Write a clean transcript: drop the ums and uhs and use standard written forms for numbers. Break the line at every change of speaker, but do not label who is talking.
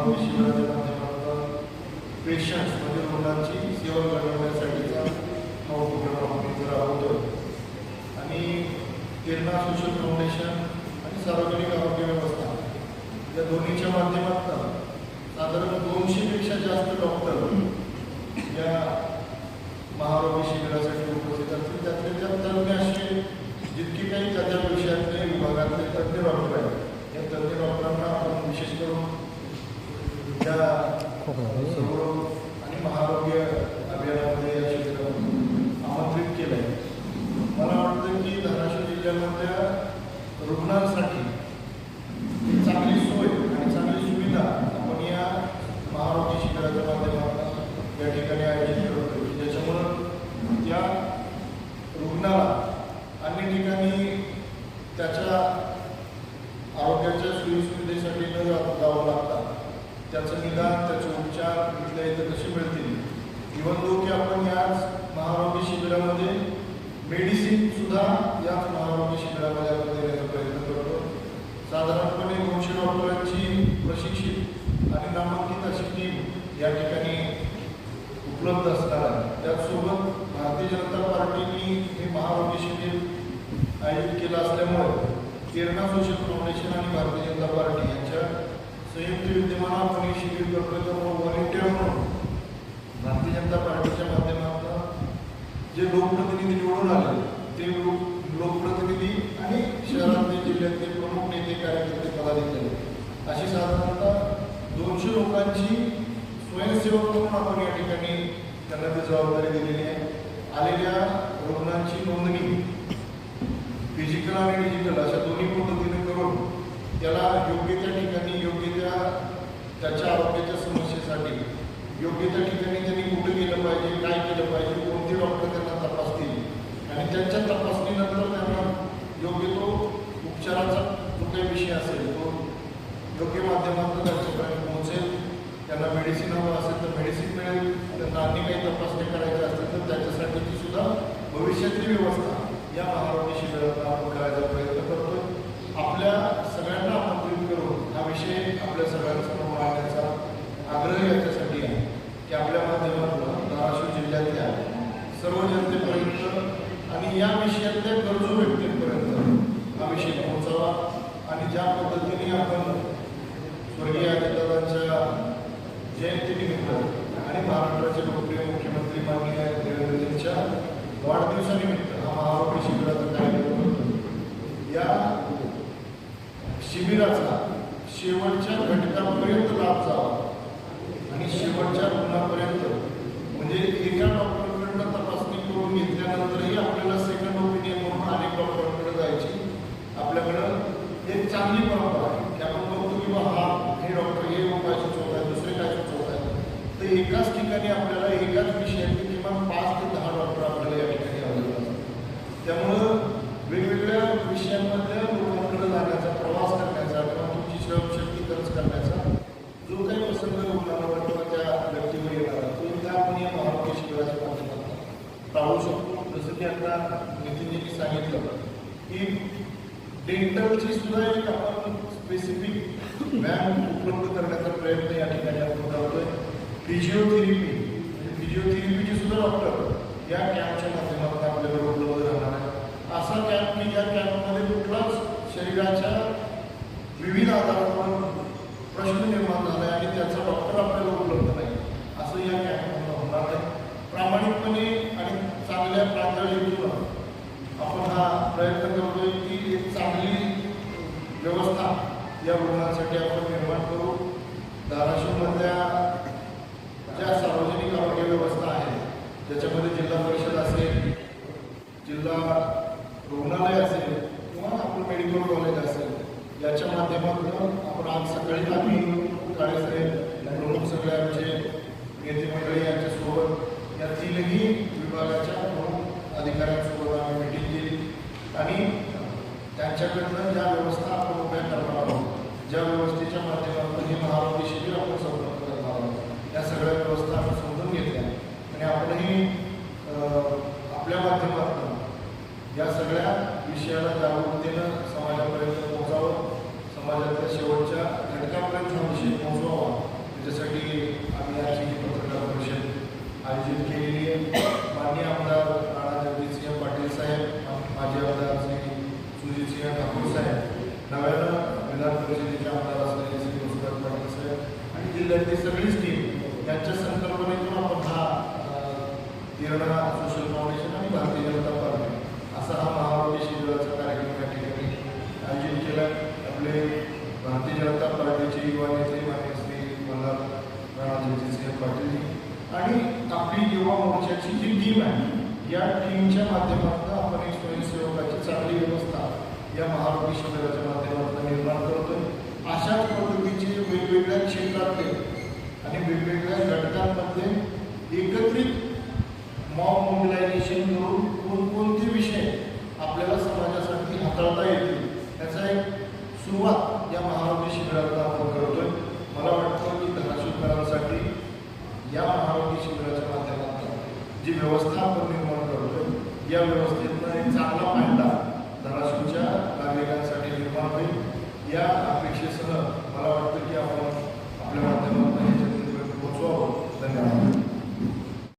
महारोगी शिबिराच्या माध्यमातून पेशंट्स म्हणजे रुग्णांची सेवा करण्यासाठीचा हा उपक्रम आपण इथे राबवतोय. आणि प्रेरणा सोशल फाउंडेशन आणि सार्वजनिक आरोग्य व्यवस्था या दोन्हीच्या माध्यमातून साधारण 200पेक्षा जास्त डॉक्टर या महारोगी शिबिरासाठी उपस्थित असतील. त्यातले त्या तज्ज्ञ असे जितके काही त्या विषयातले विभागातले तज्ज्ञ डॉक्टर आहेत, या तज्ज्ञ डॉक्टरांना आपण विशेष करून या सर्व आणि महाआरोग्य अभियानामध्ये या क्षेत्रात आमंत्रित केलं आहे. मला वाटतं की धाराशिव जिल्ह्यामधल्या रुग्णांसाठी चांगली सोय आणि चांगली सुविधा आपण या महाआरोग्य शिबिराच्या माध्यमातून या ठिकाणी आयोजित करतो, की ज्याच्यामुळं त्या रुग्णाला अन्य ठिकाणी त्याच्या आरोग्याच्या सोयीसुविधेसाठी न जावं लागतात. त्याचं निदान, त्याचे उपचार इथल्या इथं कसे मिळतील. इव्हन दो की आपण याच महाआरोग्य शिबिरामध्ये मेडिसिन सुद्धा याच महाआरोग्य शिबिरामध्ये आपण देण्याचा प्रयत्न करतो. साधारणपणे 200 डॉक्टरांची प्रशिक्षित आणि नामांकित अशी टीम या ठिकाणी उपलब्ध असणार आहे. त्याचसोबत भारतीय जनता पार्टीने हे महाआरोग्य शिबिर आयोजित केलं असल्यामुळे प्रेरणा सोशल फाउंडेशन आणि भारतीय जनता पार्टी यांच्या संयुक्त विद्यमानं आपण हे शिबिर करतोय. तर व्हॉलेंटिअर म्हणून भारतीय जनता पार्टीच्या माध्यमातून जे लोकप्रतिनिधी निवडून आले ते लोकप्रतिनिधी आणि शहरातले जिल्ह्यातले प्रमुख नेते, कार्यकर्ते, पदाधिकारी अशी साधारणतः 200 लोकांची स्वयंसेवक म्हणून आपण या ठिकाणी त्यांना ती जबाबदारी दिलेली आहे. आलेल्या रुग्णांची नोंदणी फिजिकल आणि डिजिटल अशा दोन्ही पद्धतीने करून त्याला योग्य त्या ठिकाणी योग्य त्याच्या आरोग्याच्या समस्येसाठी योग्य त्या ठिकाणी त्यांनी कुठं गेलं पाहिजे, काय केलं पाहिजे, कोणते डॉक्टर त्यांना तपासतील आणि त्यांच्या तपासणीनंतर त्यांना योग्य तो उपचाराचा जो काही विषय असेल तो योग्य माध्यमातून त्यांच्यापर्यंत पोहोचेल. त्यांना मेडिसिन हवं असेल तर मेडिसिन मिळेल. त्यांना अन्य काही तपासणी करायची असतील तर त्याच्यासाठीची सुद्धा भविष्यातली व्यवस्था या महाआरोग्य शिबिरात आपण करायचा प्रयत्न करतोय. आपल्या सगळ्यांना आमंत्रित करून हा विषय आपल्या सगळ्यांसमोर मांडण्याचा आग्रह याच्यासाठी आहे की आपल्या माध्यमातून धाराशिव जिल्ह्यातल्या सर्व जनतेपर्यंत आणि या विषयातल्या गरजू व्यक्तींपर्यंत हा विषय पोहोचावा. आणि ज्या पद्धतीने आपण स्वर्गीय अजितदादांच्या जयंतीनिमित्त आणि महाराष्ट्राचे लोकप्रिय मुख्यमंत्री माननीय देवेंद्रजींच्या वाढदिवसानिमित्त हा महाआरोग्य शिबिराचा कार्यक्रम करतो. या शिबिराचा शेवटच्या घटकापर्यंत लाभ जावा आणि शेवटच्या रुग्णापर्यंत म्हणजे एका डॉक्टरकडनं तपासणी करून घेतल्यानंतरही आपल्याला सेकंड ओपिनियन म्हणून अनेक डॉक्टरांकडे जायची आपल्याकडं एक चांगली परंपरा आहे की आपण बघतो की हा हे डॉक्टर हे उपाय सुचवत आहेत, दुसरे काय सुचवत आहेत. तर एकाच ठिकाणी आपल्याला एकाच विषयातले किमान 5 ते 10 डॉक्टर आपल्याला या ठिकाणी अवेलेबल असतात. त्यामुळं वेगवेगळ्या विषयांमधल्या लोकांकडे जाण्याचा, प्रवास करण्याचा किंवा तुमची श्रमशक्ती खर्च करण्याचा जो काही प्रसंग रुग्णावर किंवा त्या व्यक्तीवर येणार तो त्या आपण या महाआरोग्य शिबिराच्या माध्यमातून टाळू शकतो. जसं की आता नितीनजींनी सांगितलं की डेंटलची सुद्धा एक आपण स्पेसिफिक व्यायाम उपलब्ध करण्याचा प्रयत्न या ठिकाणी आपण करतोय. फिजिओथेरपीची सुद्धा डॉक्टर या कॅम्पच्या माध्यमातून आपल्याकडे उपलब्ध राहणार आहे. असा कॅम्प की ज्या कॅम्पमध्ये कुठलाच शरीराच्या विविध आजारांवर प्रश्न निर्माण झाला आहे आणि त्याचा डॉक्टर आपल्याला उपलब्ध नाही असं या कॅम्पमधून होणार आहे. प्रामाणिकपणे आणि चांगल्या प्रांजळ हेतून आपण हा प्रयत्न करतोय की एक चांगली व्यवस्था या रुग्णांसाठी आपण निर्माण करू. धाराशिवमधल्या ज्या सार्वजनिक आरोग्य व्यवस्था आहे ज्याच्यामध्ये जिल्हा परिषद असेल, जिल्हा रुग्णालय असेल किंवा आपलं मेडिकल कॉलेज असेल, याच्या माध्यमातून आपण आज सकाळी आम्ही कार्यक्रम प्रमुख सगळे आमचे नेते मंडळी यांच्यासोबत या तीनही विभागाच्या प्रमुख अधिकाऱ्यांसोबत आम्ही मिटिंग केली आणि त्यांच्याकडनं ज्या व्यवस्था आपण उभ्या करणार आहोत, ज्या व्यवस्थेच्या माध्यमातून हे महाआरोग्य शिबिर आपण संपन्न करणार आहोत, या सगळ्या व्यवस्था आपण समजून घेतल्या आणि आपणही आपल्या माध्यमातून या सगळ्या विषयाला जागरूकतेनं समाजापर्यंत पोहोचावं, समाजातल्या शेवटच्या घटकापर्यंत हा विषय पोहोचवावा परिषदेचे आमदार असलेले श्री रोजगार पाटील साहेब आणि जिल्ह्यातली सगळीच टीम यांच्या संकल्पनेतून आपण हा तेरणा सोशल फाउंडेशन आणि भारतीय जनता पार्टी असा हा महाआरोग्य शिबिराचा कार्यक्रम या ठिकाणी आयोजित केला. आपले भारतीय जनता पार्टीचे युवा नेते माननीय श्री मल्हार पाटील आणि आपली युवा मोर्चाची जी टीम आहे या टीमच्या माध्यमातून आपण एक स्वयंसेवकाची चांगली व्यवस्था या महाआरोग्य शिबिराच्या माध्यमातून निर्माण करतो. अशाच पद्धतीचे वेगवेगळ्या क्षेत्रातले आणि वेगवेगळ्या घटकांमध्ये एकत्रित मॉब मोबिलायझेशन करून कोणकोणते विषय आपल्याला समाजासाठी हाताळता येतील याचा एक सुरुवात या महाआरोग्य शिबिरातून आपण करतोय. मला वाटतं की धाराशिवकरांसाठी या महाआरोग्य शिबिराच्या माध्यमातून जी व्यवस्था आपण निर्माण करतोय या व्यवस्थेतून एक चांगला